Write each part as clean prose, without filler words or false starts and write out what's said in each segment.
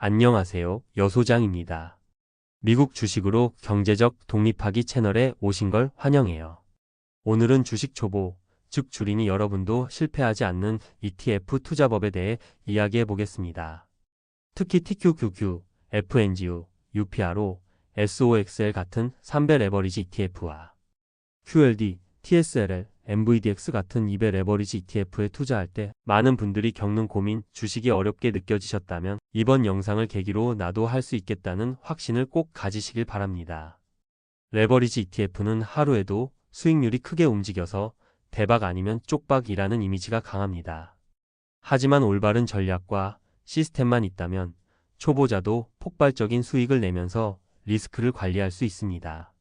안녕하세요. 여소장입니다. 미국 주식으로 경제적 독립하기 채널에 오신 걸 환영해요. 오늘은 주식 초보, 즉 주린이 여러분도 실패하지 않는 ETF 투자법에 대해 이야기해 보겠습니다. 특히 TQQQ, FNGU, UPRO, SOXL 같은 3배 레버리지 ETF와 QLD, TSLL, MVDX 같은 2배 레버리지 ETF에 투자할 때 많은 분들이 겪는 고민, 주식이 어렵게 느껴지셨다면 이번 영상을 계기로 나도 할 수 있겠다는 확신을 꼭 가지시길 바랍니다. 레버리지 ETF는 하루에도 수익률이 크게 움직여서 대박 아니면 쪽박이라는 이미지가 강합니다. 하지만 올바른 전략과 시스템만 있다면 초보자도 폭발적인 수익을 내면서 리스크를 관리할 수 있습니다.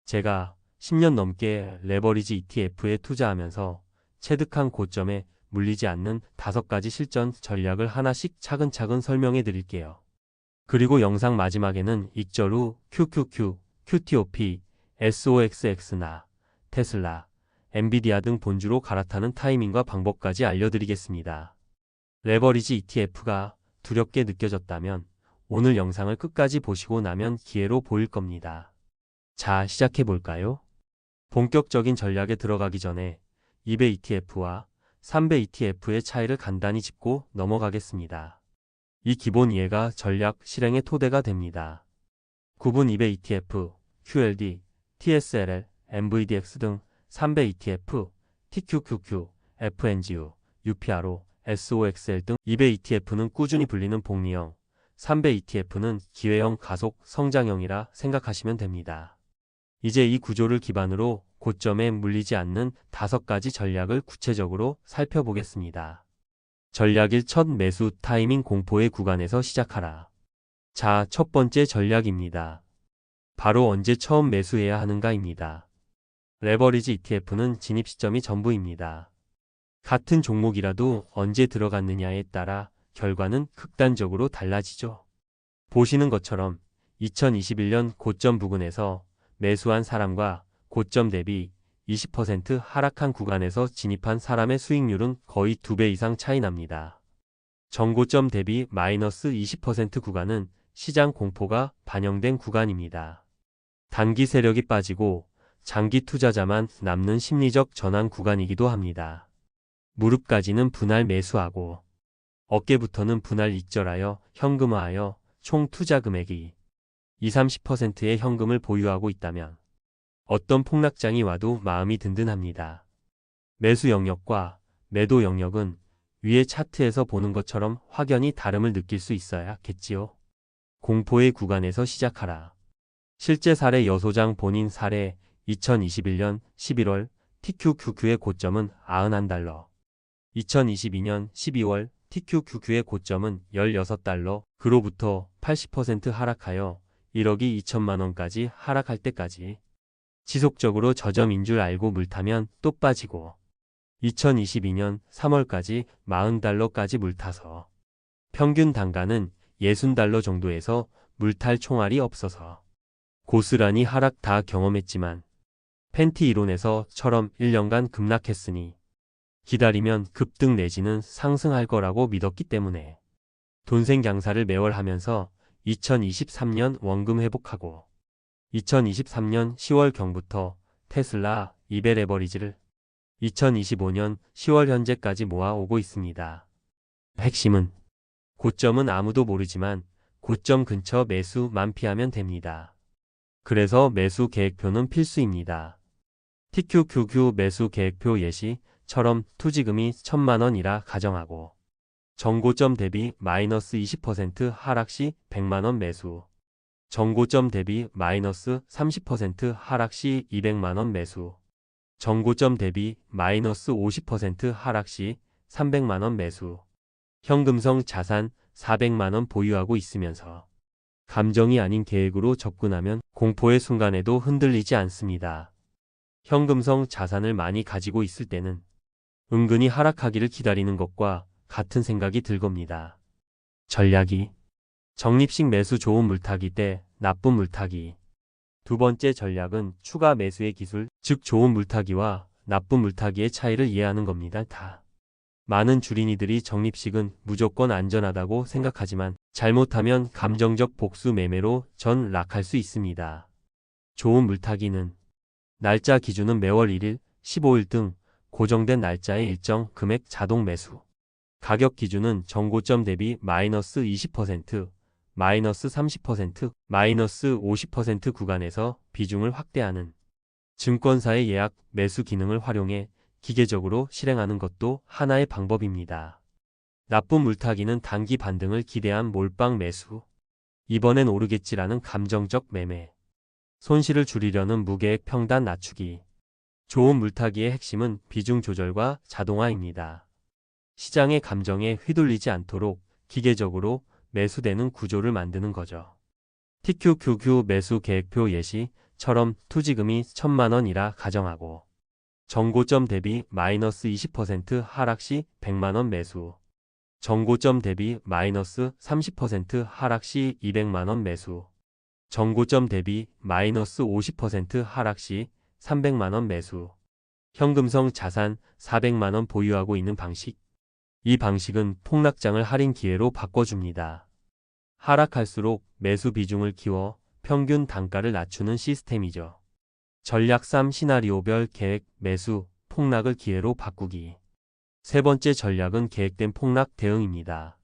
제가 10년 넘게 레버리지 ETF에 투자하면서 체득한 고점에 물리지 않는 5가지 실전 전략을 하나씩 차근차근 설명해 드릴게요. 그리고 영상 마지막에는 익절 후 QQQ, QTOP, SOXX나 테슬라, 엔비디아 등 본주로 갈아타는 타이밍과 방법까지 알려드리겠습니다. 레버리지 ETF가 두렵게 느껴졌다면 오늘 영상을 끝까지 보시고 나면 기회로 보일 겁니다. 자, 시작해 볼까요? 본격적인 전략에 들어가기 전에 2배 ETF와 3배 ETF의 차이를 간단히 짚고 넘어가겠습니다. 이 기본 이해가 전략 실행의 토대가 됩니다. 구분 2배 ETF, QLD, TSLL, MVDX 등 3배 ETF, TQQQ, FNGU, UPRO, SOXL 등 2배 ETF는 꾸준히 불리는 복리형, 3배 ETF는 기회형 가속 성장형이라 생각하시면 됩니다. 이제 이 구조를 기반으로 고점에 물리지 않는 5가지 전략을 구체적으로 살펴보겠습니다. 전략 1. 첫 매수 타이밍 공포의 구간에서 시작하라. 자, 첫 번째 전략입니다. 바로 언제 처음 매수해야 하는가입니다. 레버리지 ETF는 진입 시점이 전부입니다. 같은 종목이라도 언제 들어갔느냐에 따라 결과는 극단적으로 달라지죠. 보시는 것처럼 2021년 고점 부근에서 매수한 사람과 고점 대비 20% 하락한 구간에서 진입한 사람의 수익률은 거의 2배 이상 차이 납니다. 전고점 대비 마이너스 20% 구간은 시장 공포가 반영된 구간입니다. 단기 세력이 빠지고 장기 투자자만 남는 심리적 전환 구간이기도 합니다. 무릎까지는 분할 매수하고 어깨부터는 분할 익절하여 현금화하여 총 투자 금액이 20-30%의 현금을 보유하고 있다면 어떤 폭락장이 와도 마음이 든든합니다. 매수 영역과 매도 영역은 위의 차트에서 보는 것처럼 확연히 다름을 느낄 수 있어야겠지요. 공포의 구간에서 시작하라. 실제 사례 여소장 본인 사례 2021년 11월 TQQQ의 고점은 91달러, 2022년 12월 TQQQ의 고점은 16달러, 그로부터 80% 하락하여 1억이 2천만 원까지 하락할 때까지 지속적으로 저점인 줄 알고 물타면 또 빠지고 2022년 3월까지 40달러까지 물타서 평균 단가는 60달러 정도에서 물탈 총알이 없어서 고스란히 하락 다 경험했지만 팬티 이론에서처럼 1년간 급락했으니 기다리면 급등 내지는 상승할 거라고 믿었기 때문에 돈생강사를 매월 하면서 2023년 원금 회복하고 2023년 10월경부터 테슬라 2배 레버리지를 2025년 10월 현재까지 모아오고 있습니다. 핵심은 고점은 아무도 모르지만 고점 근처 매수만 피하면 됩니다. 그래서 매수 계획표는 필수입니다. TQQQ 매수 계획표 예시처럼 투지금이 1,000만 원이라 가정하고 전고점 대비 마이너스 20% 하락 시 100만 원 매수, 전고점 대비 마이너스 30% 하락 시 200만 원 매수, 전고점 대비 마이너스 50% 하락 시 300만 원 매수, 현금성 자산 400만 원 보유하고 있으면서 감정이 아닌 계획으로 접근하면 공포의 순간에도 흔들리지 않습니다. 현금성 자산을 많이 가지고 있을 때는 은근히 하락하기를 기다리는 것과 같은 생각이 들 겁니다. 전략이 적립식 매수 좋은 물타기 대 나쁜 물타기. 두 번째 전략은 추가 매수의 기술, 즉 좋은 물타기와 나쁜 물타기의 차이를 이해하는 겁니다. 많은 주린이들이 적립식은 무조건 안전하다고 생각하지만 잘못하면 감정적 복수 매매로 전락할 수 있습니다. 좋은 물타기는 날짜 기준은 매월 1일, 15일 등 고정된 날짜의 일정 금액 자동 매수. 가격 기준은 정고점 대비 마이너스 20%, 마이너스 30%, 마이너스 50% 구간에서 비중을 확대하는 증권사의 예약 매수 기능을 활용해 기계적으로 실행하는 것도 하나의 방법입니다. 나쁜 물타기는 단기 반등을 기대한 몰빵 매수. 이번엔 오르겠지라는 감정적 매매. 손실을 줄이려는 무계획 평단 낮추기. 좋은 물타기의 핵심은 비중 조절과 자동화입니다. 시장의 감정에 휘둘리지 않도록 기계적으로 매수되는 구조를 만드는 거죠. TQQQ 매수 계획표 예시처럼 투지금이 1,000만원이라 가정하고 정고점 대비 마이너스 20% 하락 시 100만원 매수. 정고점 대비 마이너스 30% 하락 시 200만원 매수. 정고점 대비 마이너스 50% 하락 시 300만원 매수. 현금성 자산 400만원 보유하고 있는 방식. 이 방식은 폭락장을 할인 기회로 바꿔줍니다. 하락할수록 매수 비중을 키워 평균 단가를 낮추는 시스템이죠. 전략 3 시나리오별 계획 매수 폭락을 기회로 바꾸기. 세 번째 전략은 계획된 폭락 대응입니다.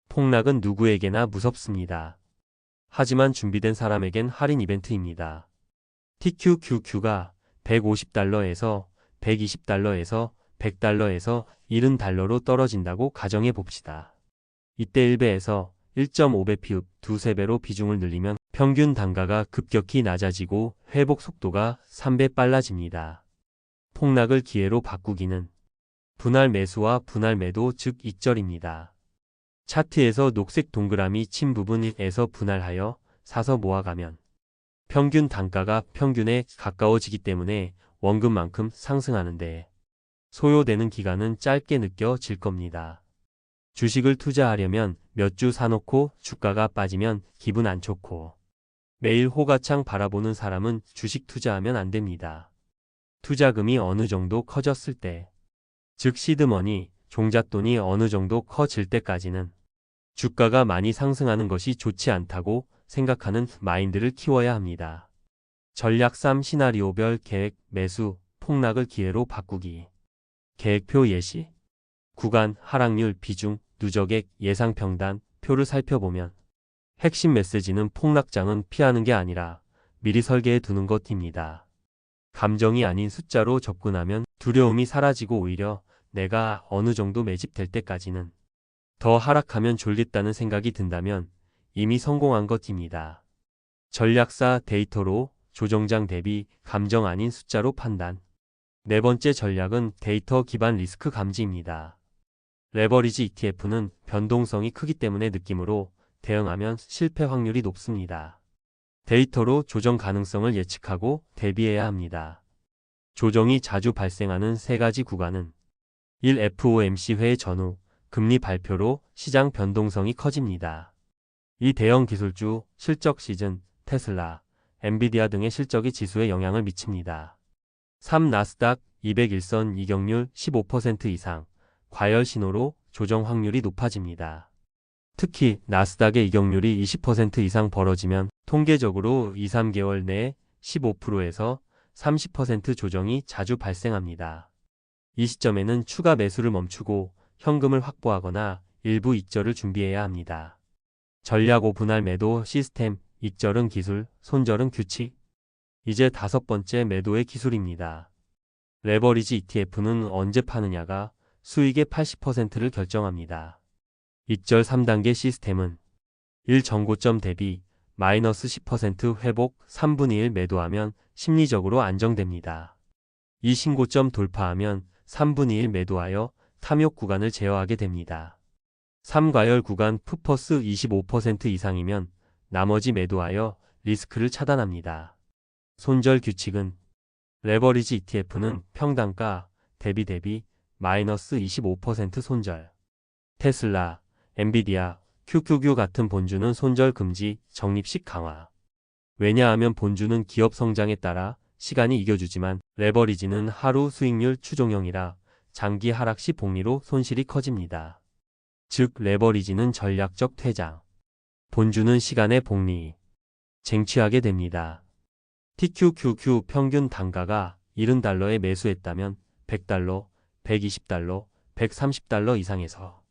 폭락은 누구에게나 무섭습니다. 하지만 준비된 사람에겐 할인 이벤트입니다. TQQQ가 150달러에서 120달러에서 100달러에서 70달러로 떨어진다고 가정해 봅시다. 이때 1배에서 1.5배 피읍 두세 배로 비중을 늘리면 평균 단가가 급격히 낮아지고 회복 속도가 3배 빨라집니다. 폭락을 기회로 바꾸기는 분할 매수와 분할 매도 즉 익절입니다. 차트에서 녹색 동그라미 친 부분에서 분할하여 사서 모아가면 평균 단가가 평균에 가까워지기 때문에 원금만큼 상승하는데 소요되는 기간은 짧게 느껴질 겁니다. 주식을 투자하려면 몇 주 사놓고 주가가 빠지면 기분 안 좋고 매일 호가창 바라보는 사람은 주식 투자하면 안 됩니다. 투자금이 어느 정도 커졌을 때, 즉 시드머니, 종잣돈이 어느 정도 커질 때까지는 주가가 많이 상승하는 것이 좋지 않다고 생각하는 마인드를 키워야 합니다. 전략 3 시나리오별 계획 매수 폭락을 기회로 바꾸기. 계획표 예시. 구간, 하락률, 비중, 누적액, 예상 평단, 표를 살펴보면 핵심 메시지는 폭락장은 피하는 게 아니라 미리 설계해 두는 것입니다. 감정이 아닌 숫자로 접근하면 두려움이 사라지고 오히려 내가 어느 정도 매집될 때까지는 더 하락하면 졸겠다는 생각이 든다면 이미 성공한 것입니다. 전략사 데이터로 조정장 대비 감정 아닌 숫자로 판단. 네 번째 전략은 데이터 기반 리스크 감지입니다. 레버리지 ETF는 변동성이 크기 때문에 느낌으로 대응하면 실패 확률이 높습니다. 데이터로 조정 가능성을 예측하고 대비해야 합니다. 조정이 자주 발생하는 세 가지 구간은 1. FOMC 회의 전후 금리 발표로 시장 변동성이 커집니다. 2. 대형 기술주 실적 시즌 테슬라, 엔비디아 등의 실적이 지수에 영향을 미칩니다. 3. 나스닥 200일선 이격률 15% 이상 과열 신호로 조정 확률이 높아집니다. 특히 나스닥의 이격률이 20% 이상 벌어지면 통계적으로 2-3개월 내에 15%에서 30% 조정이 자주 발생합니다. 이 시점에는 추가 매수를 멈추고 현금을 확보하거나 일부 익절을 준비해야 합니다. 전략 5 분할 매도 시스템, 익절은 기술, 손절은 규칙. 이제 다섯 번째 매도의 기술입니다. 레버리지 ETF는 언제 파느냐가 수익의 80%를 결정합니다. 익절 3단계 시스템은 1. 정고점 대비 마이너스 10% 회복 3분의 1 매도하면 심리적으로 안정됩니다. 2. 신고점 돌파하면 3분의 1 매도하여 탐욕 구간을 제어하게 됩니다. 3. 과열 구간 푸퍼스 25% 이상이면 나머지 매도하여 리스크를 차단합니다. 손절 규칙은 레버리지 ETF는 평단가 대비 마이너스 25% 손절. 테슬라, 엔비디아, QQQ 같은 본주는 손절 금지, 적립식 강화. 왜냐하면 본주는 기업 성장에 따라 시간이 이겨주지만 레버리지는 하루 수익률 추종형이라 장기 하락 시 복리로 손실이 커집니다. 즉 레버리지는 전략적 퇴장, 본주는 시간의 복리, 쟁취하게 됩니다. TQQQ 평균 단가가 70달러에 매수했다면 100달러, 120달러, 130달러 이상에서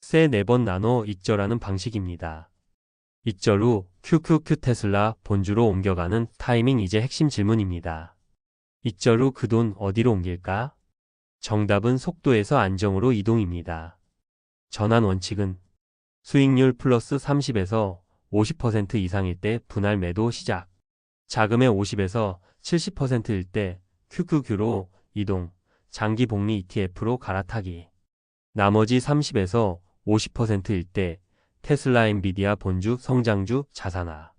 세 4번 나눠 익절하는 방식입니다. 익절 후 QQQ 테슬라 본주로 옮겨가는 타이밍 이제 핵심 질문입니다. 익절 후 그 돈 어디로 옮길까? 정답은 속도에서 안정으로 이동입니다. 전환 원칙은 수익률 플러스 30에서 50% 이상일 때 분할 매도 시작. 자금의 50에서 70%일 때 QQQ로 이동, 장기 복리 ETF로 갈아타기. 나머지 30에서 50%일 때 테슬라 엔비디아 본주 성장주 자산화.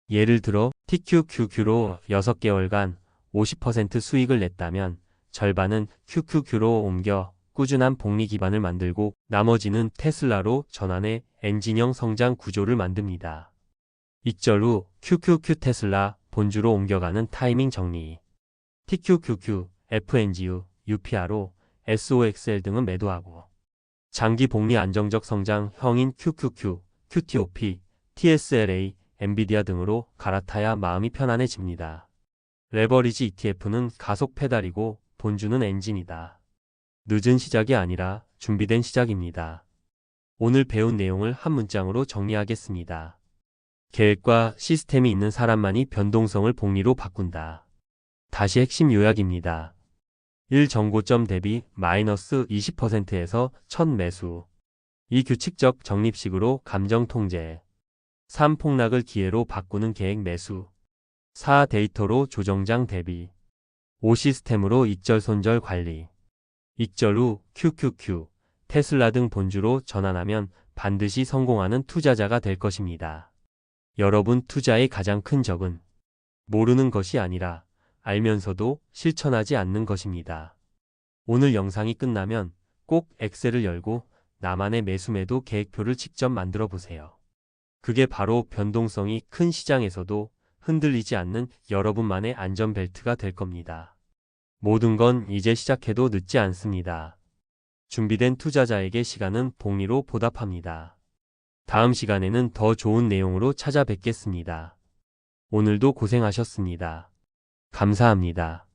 예를 들어 TQQQ로 6개월간 50% 수익을 냈다면 절반은 QQQ로 옮겨 꾸준한 복리 기반을 만들고 나머지는 테슬라로 전환해 엔진형 성장 구조를 만듭니다. 익절 후 QQQ 테슬라 본주로 옮겨가는 타이밍 정리. TQQQ, FNGU, UPRO, SOXL 등은 매도하고 장기 복리 안정적 성장 형인 QQQ, QTOP, TSLA, 엔비디아 등으로 갈아타야 마음이 편안해집니다. 레버리지 ETF는 가속 페달이고 본주는 엔진이다. 늦은 시작이 아니라 준비된 시작입니다. 오늘 배운 내용을 한 문장으로 정리하겠습니다. 계획과 시스템이 있는 사람만이 변동성을 복리로 바꾼다. 다시 핵심 요약입니다. 1. 정고점 대비 마이너스 20%에서 첫 매수. 2. 규칙적 적립식으로 감정 통제. 3. 폭락을 기회로 바꾸는 계획 매수. 4. 데이터로 조정장 대비. 5. 시스템으로 익절 손절 관리. 익절 후 QQQ, 테슬라 등 본주로 전환하면 반드시 성공하는 투자자가 될 것입니다. 여러분 투자의 가장 큰 적은 모르는 것이 아니라 알면서도 실천하지 않는 것입니다. 오늘 영상이 끝나면 꼭 엑셀을 열고 나만의 매수매도 계획표를 직접 만들어 보세요. 그게 바로 변동성이 큰 시장에서도 흔들리지 않는 여러분만의 안전벨트가 될 겁니다. 모든 건 이제 시작해도 늦지 않습니다. 준비된 투자자에게 시간은 복리로 보답합니다. 다음 시간에는 더 좋은 내용으로 찾아뵙겠습니다. 오늘도 고생하셨습니다. 감사합니다.